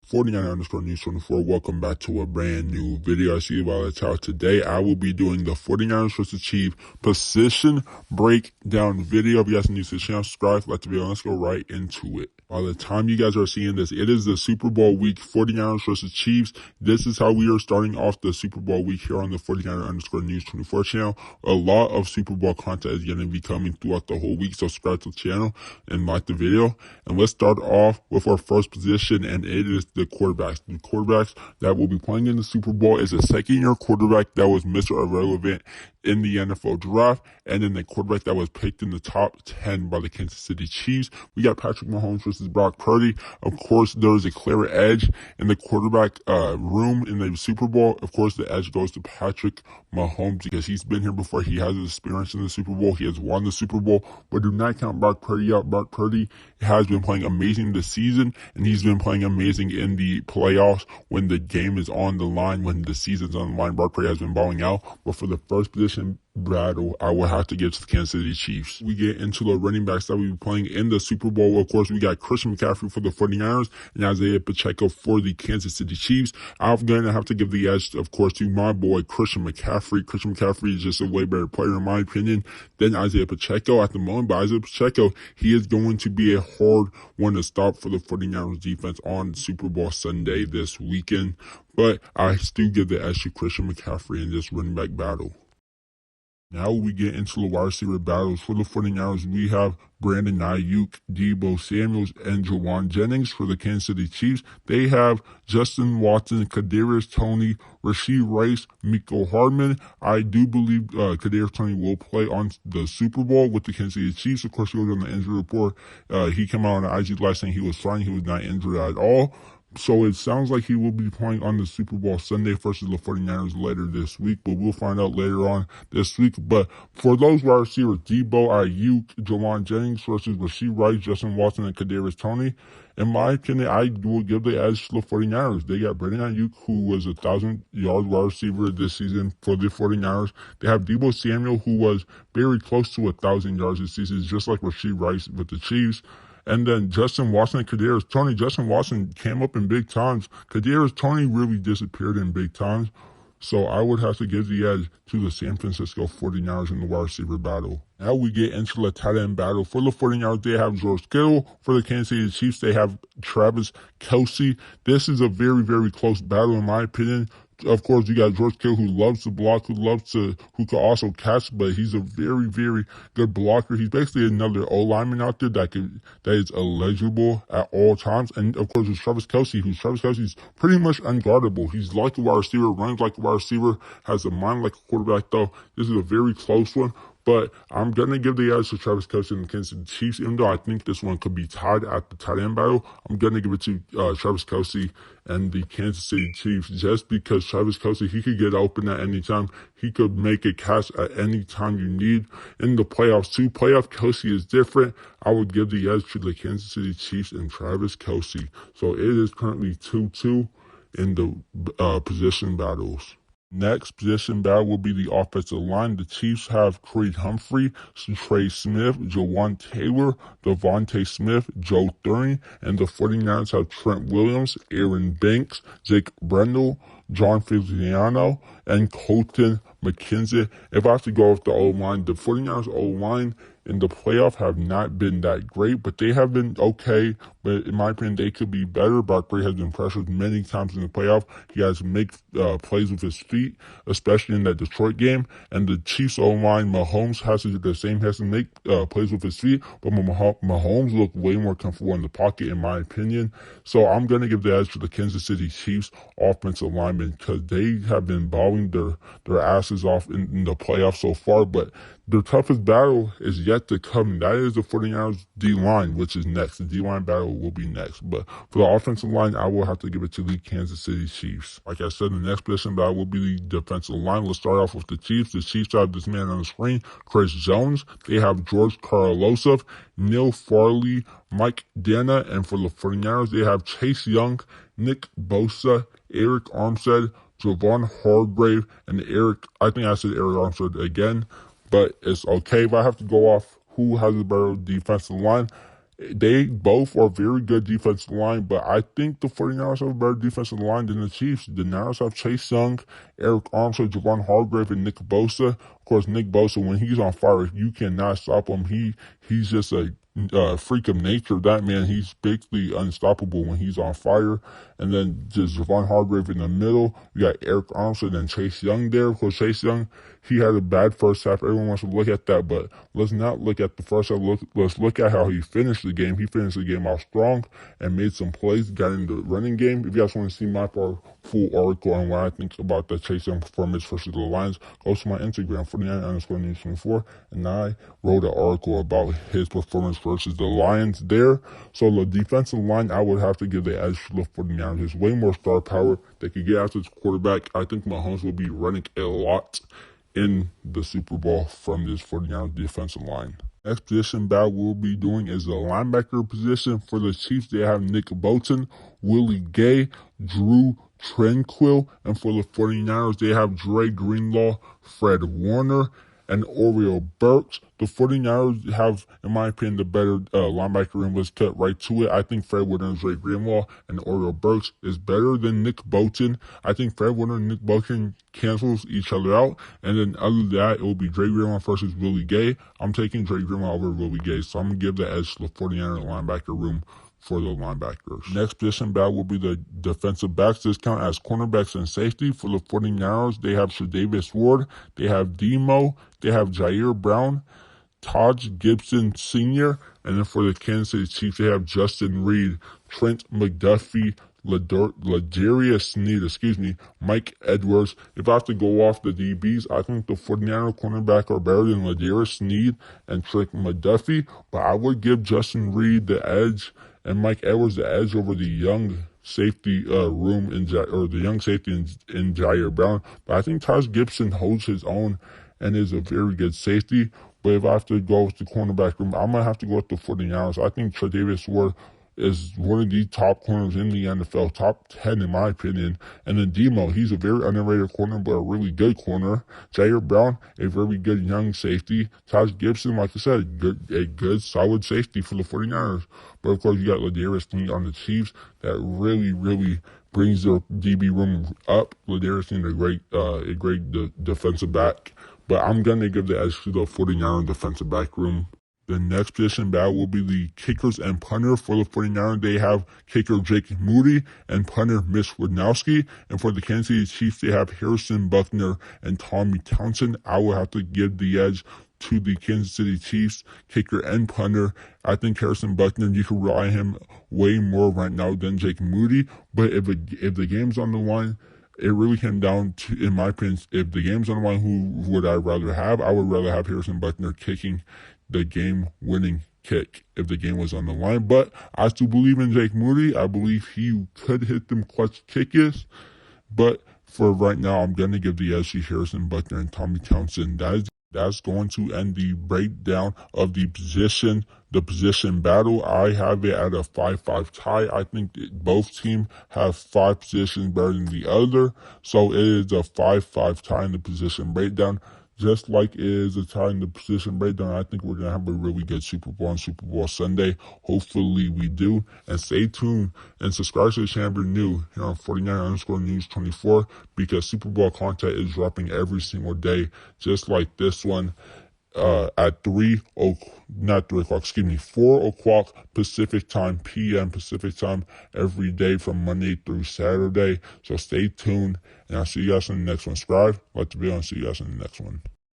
49 underscore news 24. Welcome back to a brand new video. I see you by the title. Today I will be doing the 49ers versus Chiefs position breakdown video. If you guys are new to the channel, subscribe, like the video. Let's go right into it. By the time you guys are seeing this, it is the Super Bowl week, 49ers versus Chiefs. This is how we are starting off the Super Bowl week here on the 49er underscore news 24 channel. A lot of Super Bowl content is going to be coming throughout the whole week, so subscribe to the channel and like the video. And let's start off with our first position, and it is the quarterbacks. The quarterbacks that will be playing in the Super Bowl is a second-year quarterback that was Mr. Irrelevant in the NFL draft, and then the quarterback that was picked in the top 10 by the Kansas City Chiefs. We got Patrick Mahomes versus Brock Purdy. Of course, there is a clear edge in the quarterback room in the Super Bowl. Of course, the edge goes to Patrick Mahomes because he's been here before. He has experience in the Super Bowl. He has won the Super Bowl, but do not count Brock Purdy out. Brock Purdy has been playing amazing this season, and he's been playing amazing in the playoffs when the game is on the line, when the season's on the line. Brock Purdy has been balling out, but for the first position battle, I will have to give to the Kansas City Chiefs. We get into the running backs that will be playing in the Super Bowl. Of course, we got Christian McCaffrey for the 49ers and Isaiah Pacheco for the Kansas City Chiefs. I'm going to have to give the edge, of course, to my boy Christian McCaffrey. Christian McCaffrey is just a way better player, in my opinion, than Isaiah Pacheco at the moment. But Isaiah Pacheco, he is going to be a hard one to stop for the 49ers defense on Super Bowl Sunday this weekend. But I still give the edge to Christian McCaffrey in this running back battle. Now we get into the wide receiver battles. For the 49ers, we have Brandon Aiyuk, Deebo Samuels, and Jauan Jennings. For the Kansas City Chiefs, they have Justin Watson, Kadarius Toney, Rashee Rice, Mecole Hardman. I do believe Kadarius Toney will play on the Super Bowl with the Kansas City Chiefs. Of course, he was on the injury report. He came out on the IG Live saying he was fine. He was not injured at all. So it sounds like he will be playing on the Super Bowl Sunday versus the 49ers later this week, but we'll find out later on this week. But for those wide receivers, Deebo, Aiyuk, Jauan Jennings versus Rashee Rice, Justin Watson, and Kadarius Toney, in my opinion, I will give the edge to the 49ers. They got Brandon Aiyuk, who was a 1,000-yard wide receiver this season for the 49ers. They have Deebo Samuel, who was very close to 1,000 yards this season, just like Rashee Rice with the Chiefs. And then Justin Watson and Kadarius Toney. Justin Watson came up in big times. Kadarius Toney really disappeared in big times. So I would have to give the edge to the San Francisco 49ers in the wide receiver battle. Now we get into the tight end battle. For the 49ers, they have George Kittle. For the Kansas City Chiefs, they have Travis Kelce. This is a very, very close battle in my opinion. Of course, you got George Kittle, who loves to block, who can also catch, but he's a very, very good blocker. He's basically another O-lineman out there that is eligible at all times. And of course, there's Travis Kelce, Travis pretty much unguardable. He's like a wide receiver, runs like a wide receiver, has a mind like a quarterback, though. This is a very close one. But I'm going to give the edge to Travis Kelce and the Kansas City Chiefs, even though I think this one could be tied at the tight end battle. I'm going to give it to Travis Kelce and the Kansas City Chiefs, just because Travis Kelce, he could get open at any time. He could make a catch at any time you need. In the playoffs, too, playoff Kelce is different. I would give the edge to the Kansas City Chiefs and Travis Kelce. So it is currently 2-2 in the position battles. Next position battle will be the offensive line. The Chiefs have Creed Humphrey, Trey Smith, Jawan Taylor, Devontae Smith, Joe Thurman, and the 49ers have Trent Williams, Aaron Banks, Jake Brendel, John Feliciano, and Colton McKenzie. If I have to go with the O-line, the 49ers O-line in the playoff have not been that great, but they have been okay. But in my opinion, they could be better. Brock Purdy has been pressured many times in the playoff. He has to make plays with his feet, especially in that Detroit game. And the Chiefs O-line, Mahomes has to do the same. He has to make plays with his feet, but Mahomes looked way more comfortable in the pocket, in my opinion. So I'm going to give the edge to the Kansas City Chiefs offensive linemen, because they have been balling their asses off in the playoffs so far. But the toughest battle is yet to come. That is the 49ers D-line, which is next. The D-line battle will be next. But for the offensive line, I will have to give it to the Kansas City Chiefs. Like I said, the next position battle will be the defensive line. Let's start off with the Chiefs. The Chiefs have this man on the screen, Chris Jones. They have George Karlaftis, Neil Farley, Mike Dana. And for the 49ers, they have Chase Young, Nick Bosa, Eric Armstead, Javon Hargrave, and I think I said Eric Armstead again. But it's okay if I have to go off who has a better defensive line. They both are very good defensive line, but I think the 49ers have a better defensive line than the Chiefs. The Niners have Chase Young, Eric Armstead, Javon Hargrave, and Nick Bosa. Of course, Nick Bosa, when he's on fire, you cannot stop him. He's just a freak of nature. That man, he's basically unstoppable when he's on fire. And then just Javon Hargrave in the middle. We got Eric Armstead and Chase Young there. Of course, Chase Young, he had a bad first half. Everyone wants to look at that, but let's not look at the first half. Let's look at how he finished the game. He finished the game off strong and made some plays, got in the running game. If you guys want to see my full article on what I think about the Chase Young performance versus the Lions, go to my Instagram, 49_news24, and I wrote an article about his performance versus the Lions there. So the defensive line, I would have to give the edge to the 49ers. There's way more star power. They could get after the quarterback. I think Mahomes will be running a lot in the Super Bowl from this 49ers defensive line. Next position battle we'll be doing is the linebacker position. For the Chiefs, they have Nick Bolton, Willie Gay, Drew Tranquill, and for the 49ers, they have Dre Greenlaw, Fred Warner, and Oriole Burks. The 49ers have, in my opinion, the better linebacker room. Let's cut right to it. I think Fred Warner and Dre Greenlaw and Oriole Burks is better than Nick Bolton. I think Fred Warner and Nick Bolton cancels each other out. And then other than that, it will be Dre Greenlaw versus Willie Gay. I'm taking Dre Greenlaw over Willie Gay, so I'm going to give the edge to the 49ers linebacker room for the linebackers. Next position battle will be the defensive backs. This count as cornerbacks and safety. For the 49ers, they have Tre'Davious Ward, they have Demo, they have Jair Brown, Taj Gibson Sr., and then for the Kansas City Chiefs, they have Justin Reed, Trent McDuffie, Ladarius Sneed, Mike Edwards. If I have to go off the DBs, I think the 49er cornerback are better than Ladarius Sneed and Trent McDuffie, but I would give Justin Reed the edge and Mike Edwards the edge over the young safety room the young safety in Jair Brown. But I think Taj Gibson holds his own and is a very good safety. But if I have to go with the cornerback room, I'm going to have to go with the 49ers. I think Tre'Davious Ward is one of the top corners in the NFL, top 10 in my opinion. And then Demo, he's a very underrated corner, but a really good corner. Jair Brown, a very good young safety. Taj Gibson, like I said, a good solid safety for the 49ers. But of course, you got Ladarius Sneed on the Chiefs that really brings their DB room up. Ladarius Sneed, a great defensive back. But I'm going to give the edge to the 49ers defensive back room. The next position battle will be the kickers and punter. For the 49ers, they have kicker Jake Moody and punter Mitch Wisnowski. And for the Kansas City Chiefs, they have Harrison Buckner and Tommy Townsend. I will have to give the edge to the Kansas City Chiefs kicker and punter. I think Harrison Buckner, you can rely on him way more right now than Jake Moody. But if the game's on the line, it really came down to, in my opinion, if the game's on the line, who would I rather have? I would rather have Harrison Buckner kicking the game-winning kick if the game was on the line. But I still believe in Jake Moody. I believe he could hit them clutch kickers. But for right now, I'm going to give the edge to Harrison Buckner and Tommy Townsend. That's going to end the breakdown of the position battle. I have it at a 5-5 tie. I think both teams have 5 positions better than the other. So it is a 5-5 tie in the position breakdown. Just like it is a tie in the position breakdown, I think we're going to have a really good Super Bowl on Super Bowl Sunday. Hopefully we do. And stay tuned and subscribe to the channel if you're new here on 49_news24 because Super Bowl content is dropping every single day, just like this one at 4 o'clock Pacific time, p.m. Pacific time, every day from Monday through Saturday. So stay tuned, and I'll see you guys in the next one. Subscribe, like the video, and see you guys in the next one.